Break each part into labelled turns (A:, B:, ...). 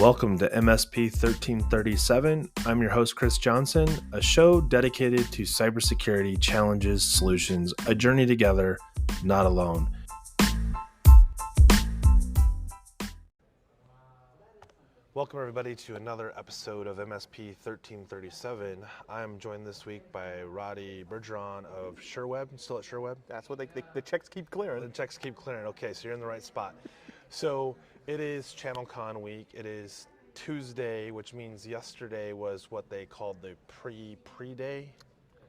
A: Welcome to MSP 1337. I'm your host, Chris Johnson, a show dedicated to cybersecurity challenges, solutions, a journey together, not alone. Welcome, everybody, to another episode of MSP 1337. I'm joined this week by Roddy B of ShureWeb. Still at ShureWeb?
B: That's what the checks keep clearing.
A: The checks keep clearing. Okay, so you're in the right spot. So it is ChannelCon week. It is Tuesday, which means yesterday was what they called the PreDay.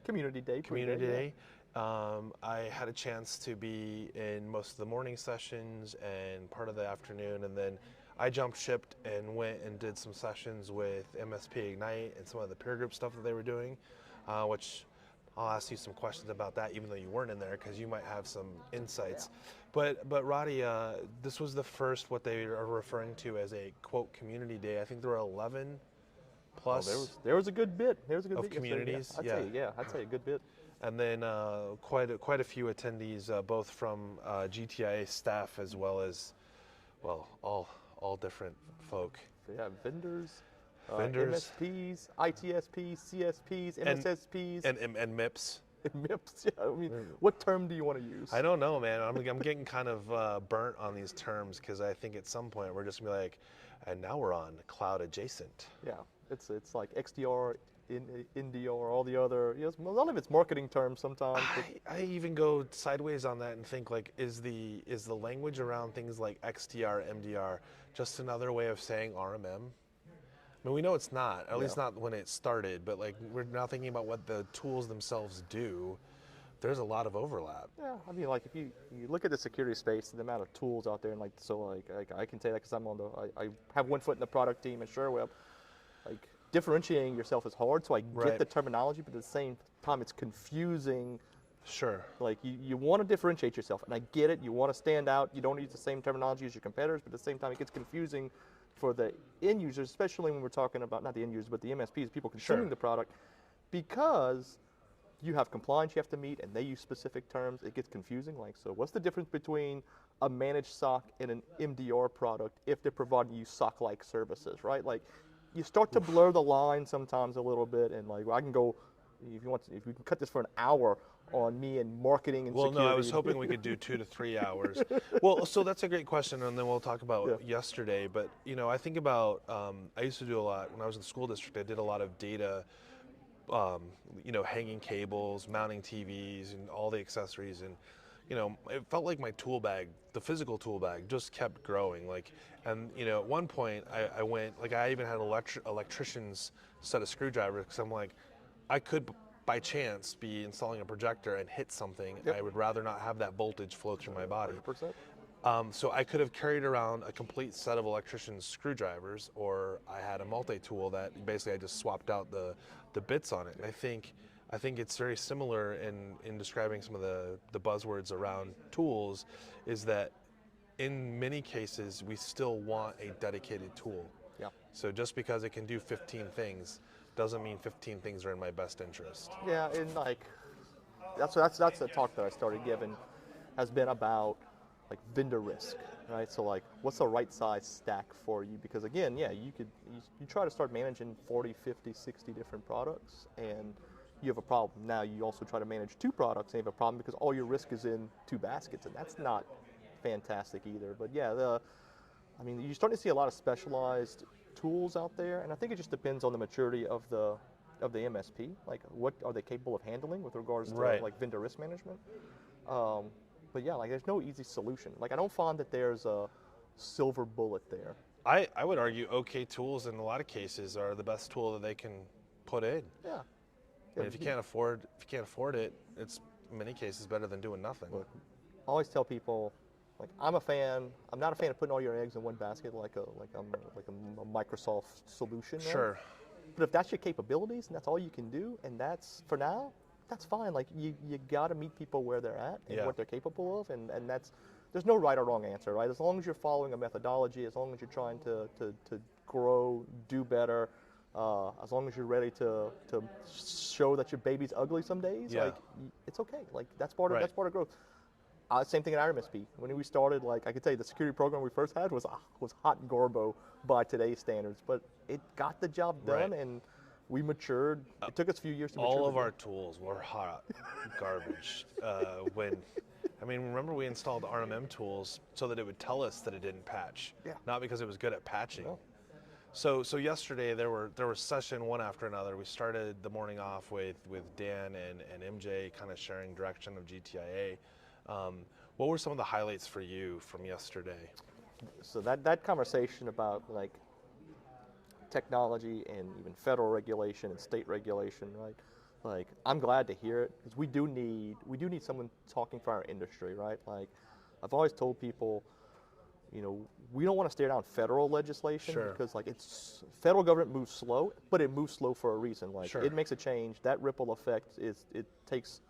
B: Community Day.
A: Community Day. I had a chance to be in most of the morning sessions and part of the afternoon, and then I jumped shipped and went and did some sessions with MSP-Ignite and some of the peer group stuff that they were doing, which I'll ask you some questions about that, even though you weren't in there, because you might have some insights. Yeah. But Roddy, this was the first, what they are referring to as a, quote, community day. I think there were 11 plus.
B: Oh, there was a good bit. There was a good bit
A: communities.
B: I'd say a good bit.
A: And then quite a few attendees, both from GTIA staff as well as, well, all different folk.
B: Yeah, vendors. MSPs, ITSPs, CSPs, MSSPs.
A: And MIPS.
B: MIPS, yeah. I mean, what term do you want to use?
A: I don't know, man. I'm getting kind of burnt on these terms because I think at some point we're just going to be like, and now we're on cloud adjacent.
B: Yeah, it's like XDR, NDR, all the other, a lot of it's marketing terms sometimes.
A: I even go sideways on that and think, like, is the language around things like XDR, MDR just another way of saying RMM? I mean, we know it's not, at least not when it started, but like we're now thinking about what the tools themselves do. There's a lot of overlap.
B: Yeah, I mean, like if you look at the security space, the amount of tools out there, and like I can say that because I have one foot in the product team at ShureWeb. Like differentiating yourself is hard, so I get the terminology, but at the same time it's confusing.
A: Sure.
B: Like you want to differentiate yourself, and I get it. You want to stand out. You don't use the same terminology as your competitors, but at the same time it gets confusing for the end users, especially when we're talking about not the end users, but the MSPs, people consuming the product, because you have compliance you have to meet, and they use specific terms. It gets confusing. Like, so what's the difference between a managed SOC and an MDR product if they're providing you SOC-like services, right? Like, you start to blur the line sometimes a little bit, and like I can go, if we can cut this for an hour on me and marketing and security.
A: Well, no, I was hoping we could do 2 to 3 hours. Well, so that's a great question, and then we'll talk about yesterday. But I think about I used to do a lot when I was in the school district. I did a lot of data, hanging cables, mounting TVs, and all the accessories, and it felt like my tool bag, the physical tool bag, just kept growing. And at one point I went, like, I even had an electrician's set of screwdrivers, because I'm like, I could by chance be installing a projector and hit something. I would rather not have that voltage flow through my body.
B: 100%.
A: So I could have carried around a complete set of electrician's screwdrivers, or I had a multi-tool that basically I just swapped out the bits on it. And I think it's very similar in describing some of the buzzwords around tools, is that in many cases we still want a dedicated tool.
B: Yeah.
A: So just because it can do 15 things doesn't mean 15 things are in my best interest.
B: Yeah, and like that's the talk that I started giving, has been about like vendor risk, right? So like, what's the right size stack for you? Because again, you try to start managing 40, 50, 60 different products, and you have a problem. Now you also try to manage 2 products, and you have a problem because all your risk is in 2 baskets, and that's not fantastic either. But yeah, you're starting to see a lot of specialized tools out there, and I think it just depends on the maturity of the MSP. Like, what are they capable of handling with regards to like vendor risk management? But yeah, like, there's no easy solution. Like, I don't find that there's a silver bullet there.
A: I would argue OK tools in a lot of cases are the best tool that they can put in.
B: Yeah.
A: And if you can't afford it, it's in many cases better than doing nothing.
B: Look, I always tell people, like, I'm not a fan of putting all your eggs in one basket like a Microsoft solution.
A: Sure.
B: Right? But if that's your capabilities and that's all you can do, and that's for now, that's fine. Like, you got to meet people where they're at and what they're capable of, and there's no right or wrong answer, right? As long as you're following a methodology, as long as you're trying to grow, do better, as long as you're ready to show that your baby's ugly some days, like, it's okay. Like, that's part of growth. Same thing at our MSP. When we started, like I could tell you, the security program we first had was hot garbo by today's standards, but it got the job done,
A: Right.
B: and we matured. It took us a few years to mature.
A: All of our tools were hot garbage. Remember we installed RMM tools so that it would tell us that it didn't patch,
B: Yeah.
A: not because it was good at patching.
B: No.
A: So yesterday there was session one after another. We started the morning off with Dan and MJ kind of sharing direction of GTIA. What were some of the highlights for you from yesterday?
B: So that conversation about like technology and even federal regulation and state regulation, right? Like, I'm glad to hear it, because we do need someone talking for our industry, right? Like, I've always told people, you know, we don't want to stare down federal legislation,
A: Sure.
B: because like federal government moves slow, but it moves slow for a reason. Like,
A: Sure.
B: it makes a change. That ripple effect it takes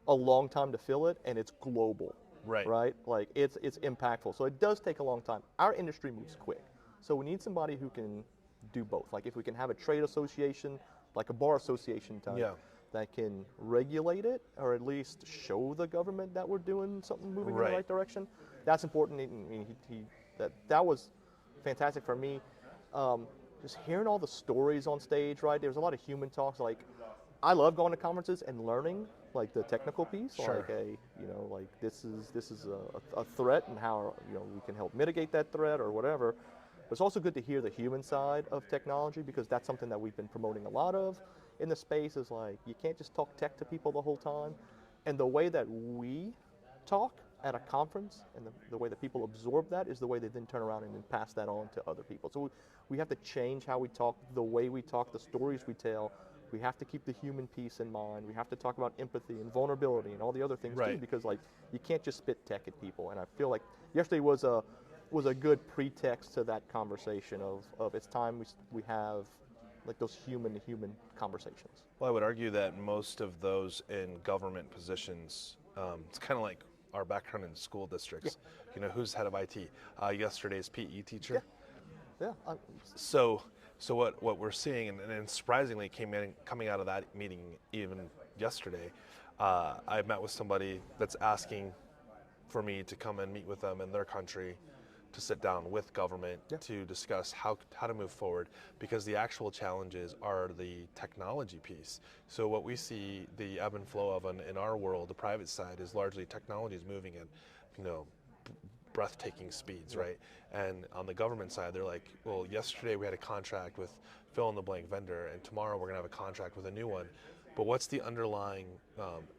B: a long time to fill it, and it's global.
A: Right.
B: Right? Like, it's impactful. So it does take a long time. Our industry moves quick. So we need somebody who can do both. Like, if we can have a trade association, like a bar association type,
A: Yeah.
B: that can regulate it, or at least show the government that we're doing something moving in
A: Right.
B: the right direction, that's important. That was fantastic for me. Just hearing all the stories on stage, right? There was a lot of human talks. Like, I love going to conferences and learning, like, the technical piece.
A: Sure.
B: Like, like this is a threat, and how, you know, we can help mitigate that threat or whatever. But it's also good to hear the human side of technology, because that's something that we've been promoting a lot of in the space. Is like, you can't just talk tech to people the whole time. And the way that we talk at a conference, and the way that people absorb that, is the way they then turn around and then pass that on to other people. So we have to change how we talk, the way we talk, the stories we tell. We have to keep the human piece in mind. We have to talk about empathy and vulnerability and all the other things too,
A: Right.
B: because like, you can't just spit tech at people. And I feel like yesterday was a good pretext to that conversation of it's time we have like those human to human conversations.
A: Well, I would argue that most of those in government positions, it's kind of like our background in school districts.
B: Yeah.
A: You know, who's head of IT? Yesterday's PE teacher.
B: Yeah.
A: So what we're seeing, and surprisingly coming out of that meeting even yesterday, I met with somebody that's asking for me to come and meet with them in their country, to sit down with government to discuss how to move forward, because the actual challenges are the technology piece. So what we see the ebb and flow of in our world, the private side, is largely technology is moving at, you know, breathtaking speeds, right? And on the government side, they're like, well, yesterday we had a contract with fill in the blank vendor, and tomorrow we're gonna have a contract with a new one. But what's the underlying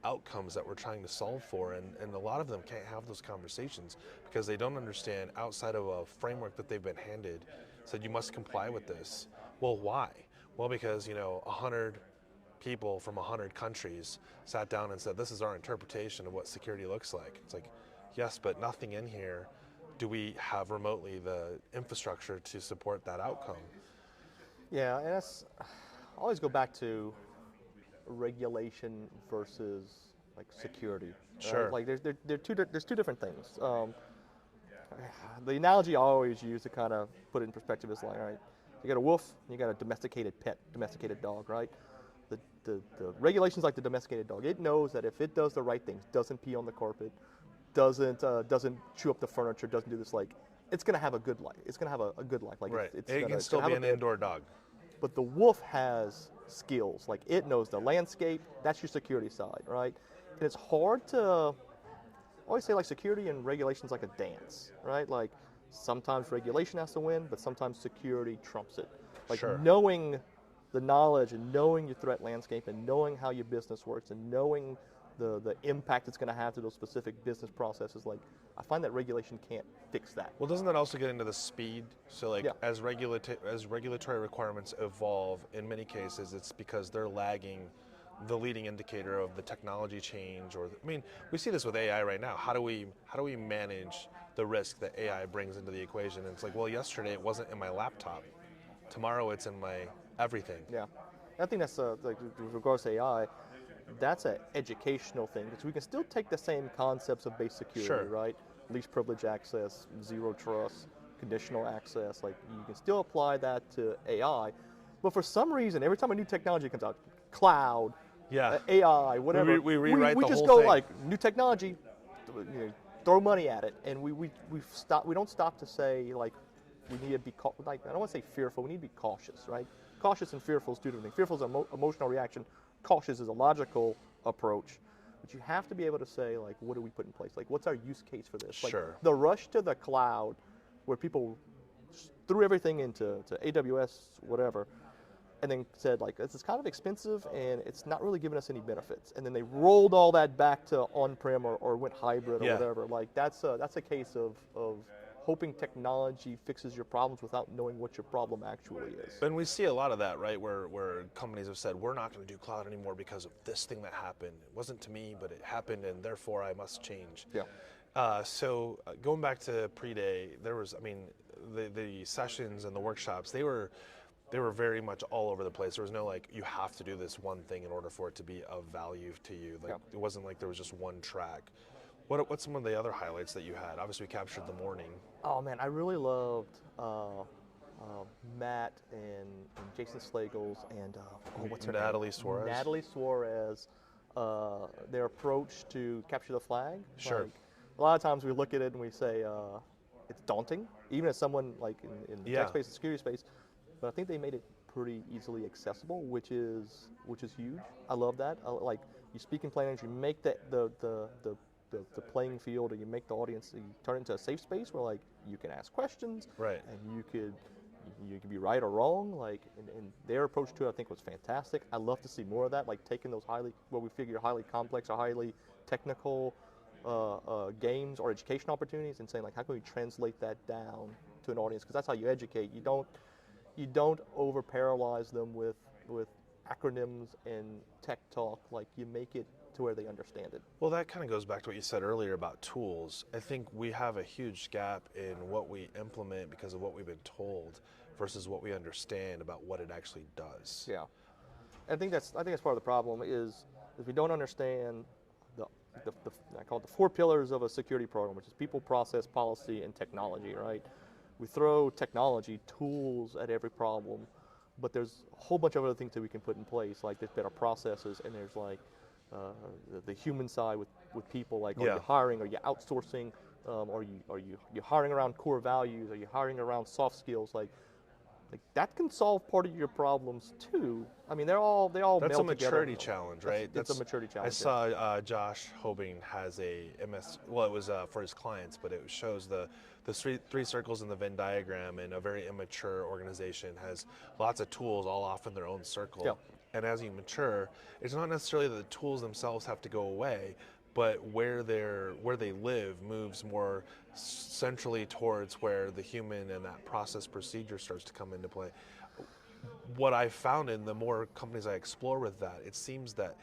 A: outcomes that we're trying to solve for? And a lot of them can't have those conversations because they don't understand, outside of a framework that they've been handed, said you must comply with this. Well, why? Well, because, you know, 100 people from 100 countries sat down and said, this is our interpretation of what security looks like. It's like, yes, but nothing in here do we have remotely the infrastructure to support that outcome.
B: Yeah, and that's, I always go back to regulation versus like security.
A: Sure.
B: Like there's two different things. The analogy I always use to kind of put it in perspective is like, all right, you got a wolf and you got a domesticated pet, domesticated dog, right? The regulations like the domesticated dog. It knows that if it does the right things, doesn't pee on the carpet, doesn't chew up the furniture, doesn't do this, like, it's gonna have a good life. It's gonna have a good life. Like,
A: Right.
B: It's
A: It
B: gonna,
A: can
B: it's
A: still
B: gonna
A: be
B: have
A: an
B: a
A: indoor dog.
B: But the wolf has skills. Like, it knows the landscape. That's your security side, right? And it's hard to, I always say, like, security and regulation's like a dance, right? Like, sometimes regulation has to win, but sometimes security trumps it. Like,
A: Sure.
B: knowing the knowledge and knowing your threat landscape and knowing how your business works and knowing the impact it's going to have to those specific business processes, like, I find that regulation can't fix that.
A: Well, doesn't that also get into the speed? So, like,
B: Yeah.
A: as regulatory requirements evolve, in many cases, it's because they're lagging the leading indicator of the technology change. Or, I mean, we see this with AI right now. How do we manage the risk that AI brings into the equation? And it's like, well, yesterday it wasn't in my laptop. Tomorrow it's in my everything.
B: Yeah, I think that's like, with regards to AI, that's an educational thing, because we can still take the same concepts of base security,
A: Sure.
B: right? Least privilege access, zero trust, conditional access. Like, you can still apply that to AI, but for some reason, every time a new technology comes out, cloud,
A: Yeah.
B: AI, whatever,
A: We rewrite
B: we
A: the
B: just
A: whole
B: go
A: thing.
B: like, new technology, you know, throw money at it, and we don't stop to say like we need to be like, I don't want to say fearful. We need to be cautious, right? Cautious and fearful is two different things. Fearful is an emotional reaction. Cautious is a logical approach. But you have to be able to say, like, what do we put in place? Like, what's our use case for this? Like,
A: Sure.
B: the rush to the cloud, where people threw everything into AWS, whatever, and then said, like, this is kind of expensive and it's not really giving us any benefits. And then they rolled all that back to on-prem or went hybrid or
A: Yeah.
B: whatever. Like, that's a case of hoping technology fixes your problems without knowing what your problem actually is.
A: And we see a lot of that, right, where companies have said, we're not going to do cloud anymore because of this thing that happened. It wasn't to me, but it happened, and therefore I must change.
B: Yeah.
A: So going back to PreDay, there was, I mean, the sessions and the workshops, they were very much all over the place. There was no, like, you have to do this one thing in order for it to be of value to you. Like,
B: Yeah.
A: It wasn't like there was just one track. What's some of the other highlights that you had? Obviously, we captured the morning.
B: Oh man, I really loved Matt and Jason Slagles and what's her
A: Natalie
B: name?
A: Suarez.
B: Natalie Suarez. Their approach to capture the flag.
A: Sure.
B: Like, a lot of times we look at it and we say it's daunting, even as someone like in the
A: Yeah.
B: tech space and security space. But I think they made it pretty easily accessible, which is huge. I love that. Like, you speak in plain English, you make the playing field, and you make the audience, you turn it into a safe space where, like, you can ask questions,
A: Right.
B: and you could be right or wrong, like, and their approach to it, I think, was fantastic. I love to see more of that, like taking those what we figure highly complex or highly technical games or education opportunities and saying, like, how can we translate that down to an audience? Because that's how you educate. You don't over paralyze them with acronyms and tech talk. Like, you make it to where they understand it.
A: Well, that kind of goes back to what you said earlier about tools. I think we have a huge gap in what we implement because of what we've been told versus what we understand about what it actually does.
B: Yeah, I think that's part of the problem is we don't understand the I call it the 4 pillars of a security program, which is people, process, policy, and technology. Right? We throw technology tools at every problem, but there's a whole bunch of other things that we can put in place. Like, there's better processes, and there's like the human side with people, like, are
A: Yeah.
B: you hiring, are you outsourcing, are you hiring around core values, are you hiring around soft skills, like that can solve part of your problems too. I mean, they all
A: That's
B: meld
A: a
B: together.
A: maturity challenge, right?
B: It's a maturity challenge.
A: I saw Josh Hobing has a well, it was for his clients, but it shows the three circles in the Venn diagram, and a very immature organization has lots of tools all off in their own circle.
B: Yeah.
A: And as you mature, it's not necessarily that the tools themselves have to go away, but where they live moves more centrally towards where the human and that process procedure starts to come into play. What I found in the more companies I explore with that, it seems that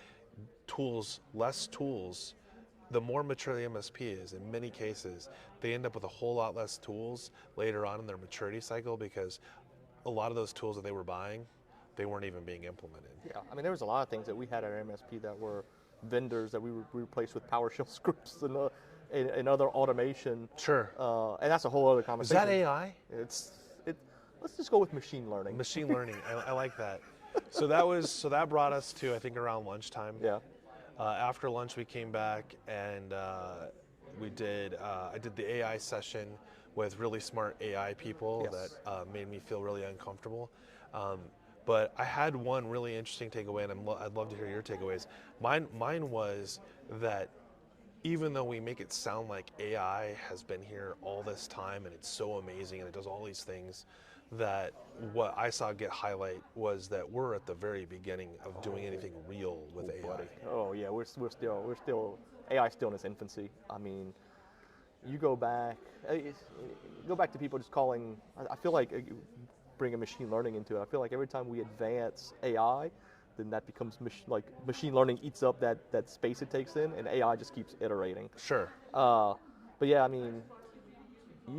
A: less tools, the more mature the MSP is, in many cases, they end up with a whole lot less tools later on in their maturity cycle, because a lot of those tools that they were buying, they weren't even being implemented.
B: Yeah, I mean, there was a lot of things that we had at our MSP that were vendors that we replaced with PowerShell scripts and other automation.
A: Sure.
B: And that's a whole other
A: Is
B: conversation.
A: that AI?
B: Let's just go with machine learning.
A: Machine learning. I like that. So that brought us to, I think, around lunchtime.
B: Yeah.
A: After lunch, we came back and I did the AI session with really smart AI people.
B: Yes.
A: that made me feel really uncomfortable. But I had one really interesting takeaway, and I'd love to hear your takeaways. Mine was that even though we make it sound like AI has been here all this time and it's so amazing and it does all these things, that what I saw get highlight was that we're at the very beginning of doing anything real with AI.
B: Buddy. Oh yeah, we're still AI still in its infancy. I mean, you go back to people just calling. I feel like bringing machine learning into it. I feel like every time we advance AI, then that becomes machine learning eats up that space it takes in, and AI just keeps iterating.
A: Sure.
B: But yeah, I mean,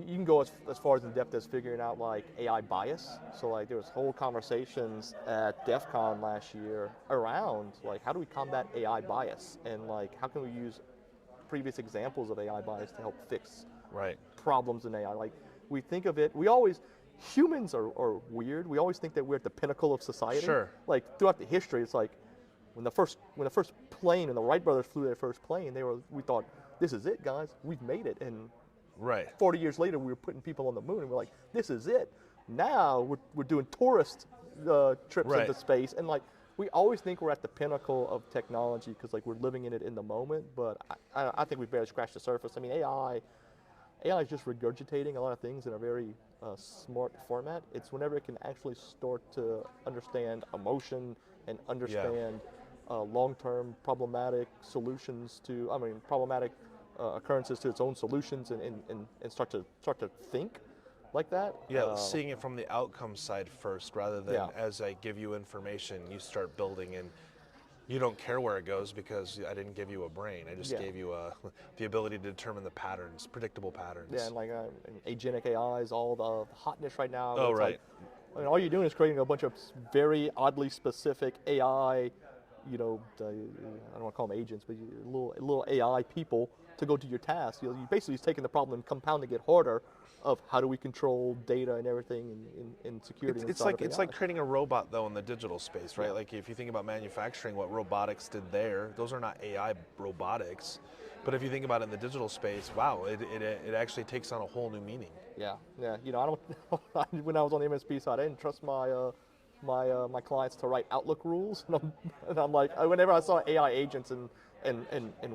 B: you can go as far as in depth as figuring out like AI bias. So like there was whole conversations at DEF CON last year around like how do we combat AI bias, and like how can we use previous examples of AI bias to help fix problems in AI. Like we think of it, humans are weird. We always think that we're at the pinnacle of society.
A: Sure.
B: Like throughout the history, it's like when the first plane and the Wright brothers flew their first plane, we thought this is it, guys. We've made it. And
A: Right.
B: 40 years later, we were putting people on the moon, and we're like, this is it. Now we're doing tourist trips
A: Right.
B: into space, and like we always think we're at the pinnacle of technology because like we're living in it in the moment. But I think we've barely scratched the surface. I mean, AI is just regurgitating a lot of things in a very smart format. It's whenever it can actually start to understand emotion and understand long-term problematic solutions to, problematic occurrences to its own solutions and start to think like that.
A: Yeah, seeing it from the outcome side first, rather than
B: Yeah.
A: as I give you information, you start building, and you don't care where it goes because I didn't give you a brain. I just
B: Yeah.
A: gave you the ability to determine the patterns, predictable patterns.
B: Yeah, and like and agentic AI is all the hotness right now.
A: Oh,
B: It's
A: right.
B: like, all you're doing is creating a bunch of very oddly specific AI, I don't want to call them agents, but little AI people to go do your task. You basically just taking the problem and compounding it harder of how do we control data and everything in security.
A: It's
B: inside of
A: it's
B: AI.
A: like creating a robot though in the digital space, right?
B: Yeah.
A: Like if you think about manufacturing, what robotics did there, those are not AI robotics. But if you think about it in the digital space, wow, it actually takes on a whole new meaning.
B: Yeah. I don't. When I was on the MSP side, I didn't trust my clients to write Outlook rules, and I'm like, whenever I saw AI agents and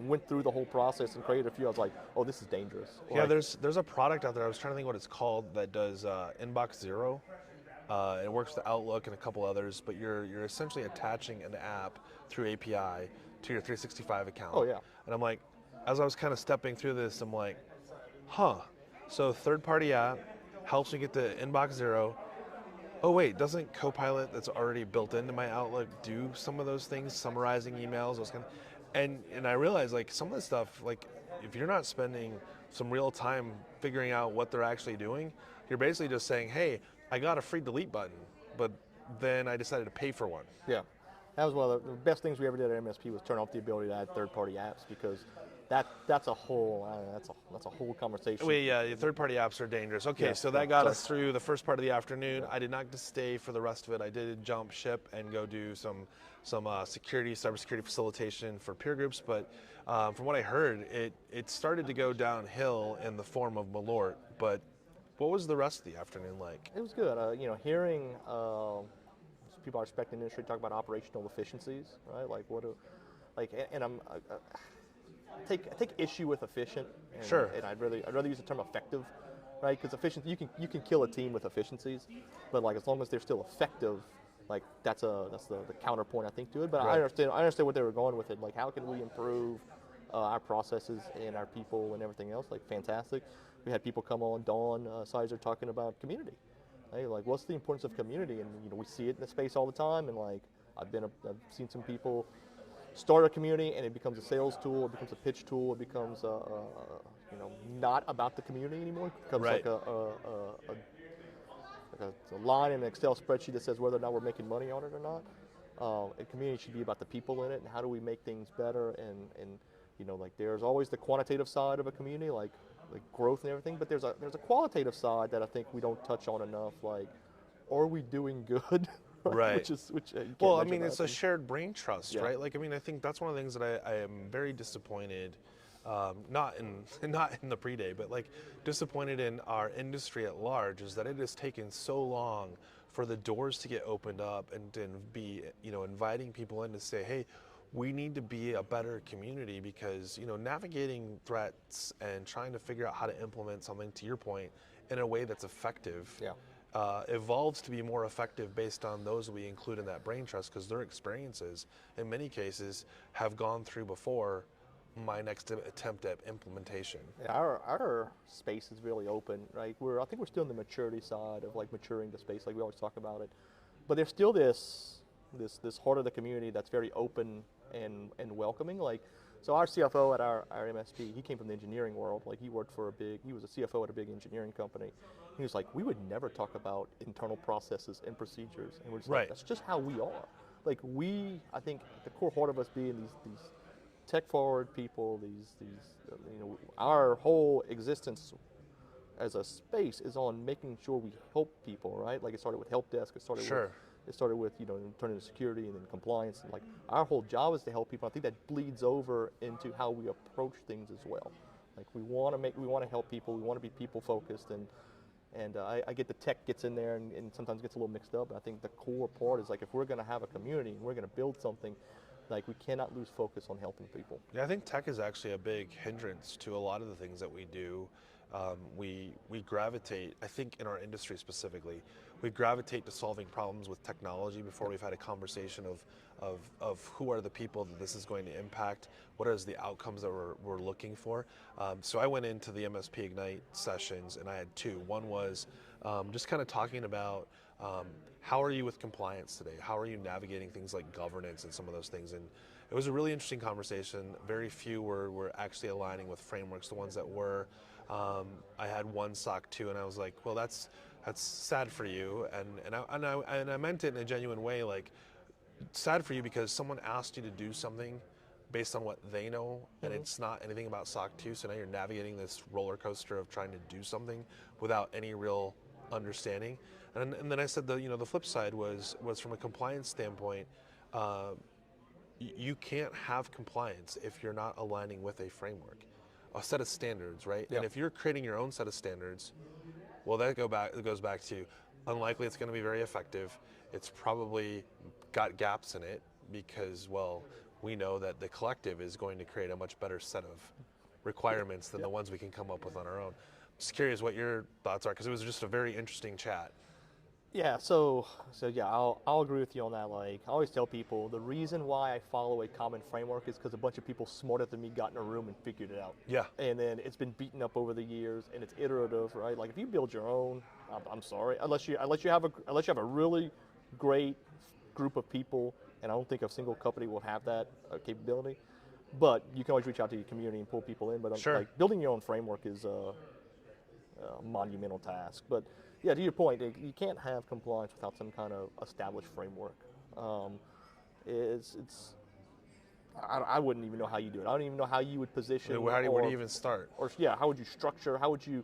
B: went through the whole process and created a few, I was like, oh, this is dangerous.
A: Yeah,
B: Like,
A: there's a product out there. I was trying to think what it's called that does Inbox Zero. It works with Outlook and a couple others, but you're essentially attaching an app through API to your 365 account.
B: Oh, yeah.
A: And I'm like, as I was kind of stepping through this, I'm like, huh. So third-party app helps me get to Inbox Zero. Oh wait, doesn't Copilot that's already built into my Outlook do some of those things, summarizing emails, those kind of, and I realized like some of the stuff, like if you're not spending some real time figuring out what they're actually doing, you're basically just saying, hey, I got a free delete button, but then I decided to pay for one.
B: yeah, that was one of the best things we ever did at MSP was turn off the ability to add third-party apps because that's a whole that's a whole conversation.
A: Wait, yeah, the third-party apps are dangerous. Okay,
B: Yeah,
A: so
B: yeah,
A: that got
B: sorry.
A: us through the first part of the afternoon. I did not get to stay for the rest of it. I did jump ship and go do some cybersecurity facilitation for peer groups. But from what I heard, it started to go downhill in the form of Malort. But what was the rest of the afternoon like?
B: It was good. Hearing people are expecting the industry to talk about operational efficiencies, right? Like and I'm take issue with efficient. And,
A: Sure.
B: And I'd rather use the term effective, right? Because efficient, you can kill a team with efficiencies, but like as long as they're still effective, like that's the counterpoint I think to it. But
A: Right.
B: I understand what they were going with it. Like how can we improve our processes and our people and everything else? Like fantastic. We had people come on. Dawn Sizer talking about community. Hey, like what's the importance of community? And we see it in the space all the time. And like I've seen some people start a community and it becomes a sales tool, it becomes a pitch tool, it becomes not about the community anymore. It becomes
A: Right.
B: like a line in an Excel spreadsheet that says whether or not we're making money on it or not. A community should be about the people in it and how do we make things better and like there's always the quantitative side of a community like growth and everything, but there's a qualitative side that I think we don't touch on enough. Like, are we doing good?
A: Right.
B: Which you can't
A: Well, I
B: measure
A: mean,
B: that.
A: it's a shared brain trust,
B: Yeah.
A: right? Like, I mean, I think that's one of the things that I am very disappointed, not in the PreDay, but like disappointed in our industry at large, is that it has taken so long for the doors to get opened up and to be, inviting people in to say, hey, we need to be a better community because, navigating threats and trying to figure out how to implement something, to your point, in a way that's effective.
B: Yeah.
A: Evolves to be more effective based on those we include in that brain trust because their experiences, in many cases, have gone through before my next attempt at implementation.
B: Yeah, our space is really open, right? I think we're still in the maturity side of like maturing the space, like we always talk about it. But there's still this heart of the community that's very open and welcoming. Like, so our CFO at our MSP, he came from the engineering world. Like he was a CFO at a big engineering company. He was like, we would never talk about internal processes and procedures. And we're just
A: Right.
B: like, that's just how we are. Like I think the core heart of us being these tech forward people, our whole existence as a space is on making sure we help people, right? Like it started with help desk, it started
A: Sure.
B: with It started with, turning to security and then compliance. And like our whole job is to help people. I think that bleeds over into how we approach things as well. Like we want to help people. We want to be people focused, and I get the tech gets in there and sometimes gets a little mixed up. But I think the core part is like if we're going to have a community and we're going to build something, like we cannot lose focus on helping people.
A: Yeah, I think tech is actually a big hindrance to a lot of the things that we do. We gravitate, I think in our industry specifically, we gravitate to solving problems with technology before we've had a conversation of who are the people that this is going to impact, what is the outcomes that we're looking for. So I went into the MSP-Ignite sessions and I had two. One was just kind of talking about how are you with compliance today? How are you navigating things like governance and some of those things? And it was a really interesting conversation. Very few were actually aligning with frameworks. The ones that were, I had one SOC 2 and I was like, well, that's sad for you. And I meant it in a genuine way, like sad for you because someone asked you to do something based on what they know, and it's not anything about SOC 2. So now you're navigating this roller coaster of trying to do something without any real understanding. And then I said the flip side was from a compliance standpoint, you can't have compliance if you're not aligning with a framework, a set of standards, right?
B: Yep.
A: And if you're creating your own set of standards, well, it goes back to unlikely it's going to be very effective. It's probably got gaps in it because, well, we know that the collective is going to create a much better set of requirements than the ones we can come up with on our own. Just curious what your thoughts are, because it was just a very interesting chat.
B: Yeah, so yeah, I'll agree with you on that. Like I always tell people, the reason why I follow a common framework is because a bunch of people smarter than me got in a room and figured it out.
A: Yeah.
B: And then it's been beaten up over the years, and it's iterative, right? Like if you build your own, I'm sorry, unless you have a really great group of people, and I don't think a single company will have that capability. But you can always reach out to your community and pull people in. But
A: sure.
B: like building your own framework is a monumental task. But yeah, to your point, you can't have compliance without some kind of established framework. I wouldn't even know how you do it. I don't even know how you would position.
A: Where do you even start?
B: Or yeah, how would you structure? How would you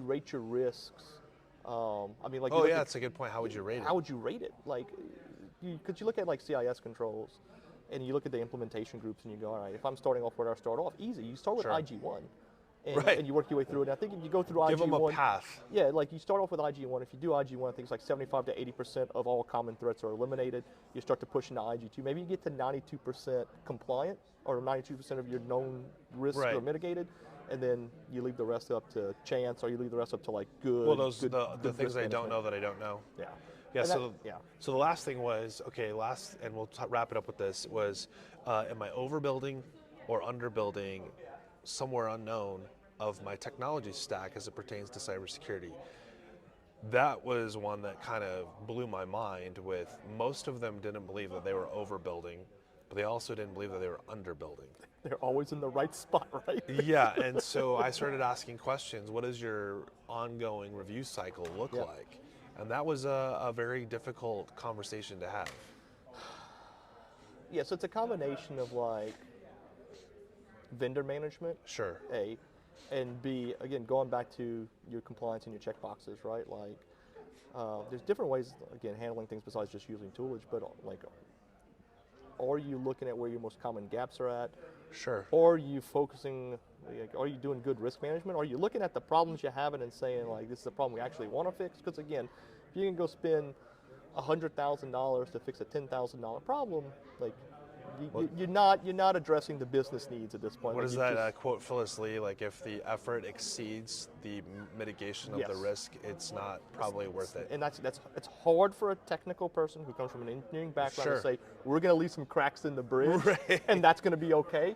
B: rate your risks? I mean, like.
A: Oh yeah, that's a good point. How would you rate it?
B: How would you rate it? Like, could you look at like CIS controls, and you look at the implementation groups, and you go, all right, if I'm starting off where I start off, easy. You start with IG1. And you work your way through it. And I think if you go through IG1,
A: give them a path.
B: Yeah, like you start off with IG1. If you do IG1, I think it's like 75 to 80% of all common threats are eliminated. You start to push into IG2. Maybe you get to 92% compliant, or 92% of your known risks are mitigated, and then you leave the rest up to chance, or you leave the rest up to like good.
A: Well, those the things I don't know that I don't know.
B: Yeah.
A: Yeah. So the last thing was and we'll wrap it up with this was, am I overbuilding or underbuilding somewhere unknown of my technology stack as it pertains to cybersecurity? That was one that kind of blew my mind. With most of them didn't believe that they were overbuilding, but they also didn't believe that they were underbuilding.
B: They're always in the right spot, right?
A: Yeah, and so I started asking questions. What does your ongoing review cycle look like? And that was a very difficult conversation to have.
B: Yeah, so it's a combination of like vendor management,
A: sure,
B: A, and B, again, going back to your compliance and your checkboxes, right? Like, there's different ways, again, handling things besides just using toolage, but like, are you looking at where your most common gaps are at?
A: Sure.
B: Or are you focusing, like, are you doing good risk management? Are you looking at the problems you're having and saying, like, this is a problem we actually want to fix? Because again, if you can go spend $100,000 to fix a $10,000 problem, like, you're not addressing the business needs at this point.
A: What is that quote Phyllis Lee? Like, if the effort exceeds the mitigation of the risk, it's not probably worth it.
B: And it's hard for a technical person who comes from an engineering background to say, we're going to leave some cracks in the bridge, and that's going to be okay.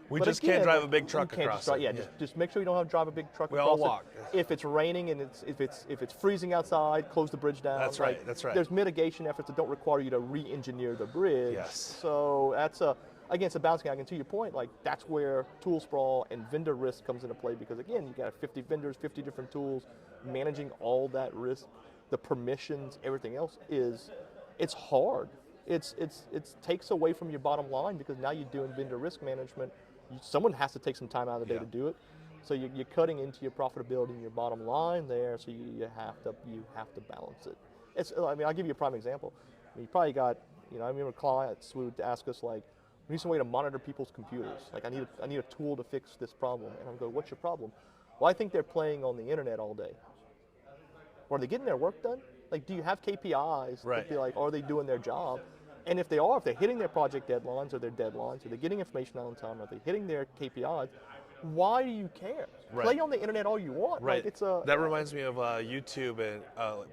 A: We just can't drive a big truck across it.
B: Yeah, just make sure you don't have to drive a big truck across it.
A: We all walk.
B: If it's raining and if it's freezing outside, close the bridge down.
A: That's right. That's right.
B: There's mitigation efforts that don't require you to re-engineer the bridge.
A: Yes.
B: So that's it's a balancing act. And to your point, like that's where tool sprawl and vendor risk comes into play, because again, you got 50 vendors, 50 different tools, managing all that risk, the permissions, everything else it's hard. It takes away from your bottom line, because now you're doing vendor risk management. Someone has to take some time out of the day to do it, so you're cutting into your profitability and your bottom line there. So you have to balance it. I mean, I'll give you a prime example. I mean, you probably got, I remember clients would ask us like, we need some way to monitor people's computers. Like, I need a tool to fix this problem. And I'm going, what's your problem? Well, I think they're playing on the internet all day. Or are they getting their work done? Like, do you have KPIs
A: Right.
B: to be like, are they doing their job? And if they are, if they're hitting their project deadlines or their deadlines, or they're getting information out on time, or they're hitting their KPIs, why do you care?
A: Right.
B: Play on the internet all you want.
A: Right.
B: Like,
A: that reminds me of YouTube and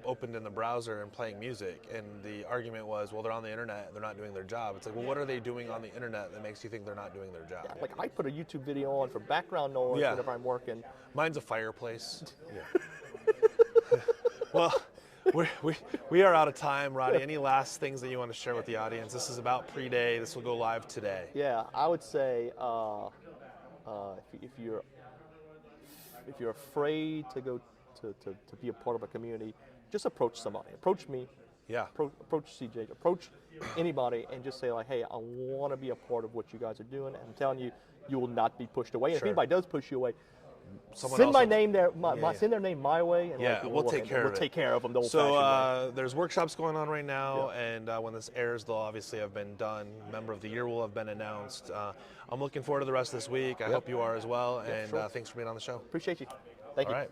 A: opened in the browser and playing music, and the argument was, well, they're on the internet and they're not doing their job. It's like, well, what are they doing on the internet that makes you think they're not doing their job?
B: like, I put a YouTube video on for background noise
A: Yeah.
B: whenever I'm working.
A: Mine's a fireplace. Yeah. Well, we are out of time, Roddy. Any last things that you want to share with the audience? This is about PreDay. This will go live today.
B: Yeah, I would say if you're afraid to go to be a part of a community, just approach somebody. Approach me.
A: Yeah.
B: Approach CJ. Approach anybody and just say like, hey, I want to be a part of what you guys are doing. And I'm telling you, you will not be pushed away. And if anybody does push you away, send my name there. Send their name my way, and
A: we'll take care of it.
B: We'll take care of them.
A: So there's workshops going on right now, and when this airs, they'll obviously have been done. Member of the Year will have been announced. I'm looking forward to the rest of this week. I hope you are as well. And thanks for being on the show.
B: Appreciate you. Thank you.
A: All right.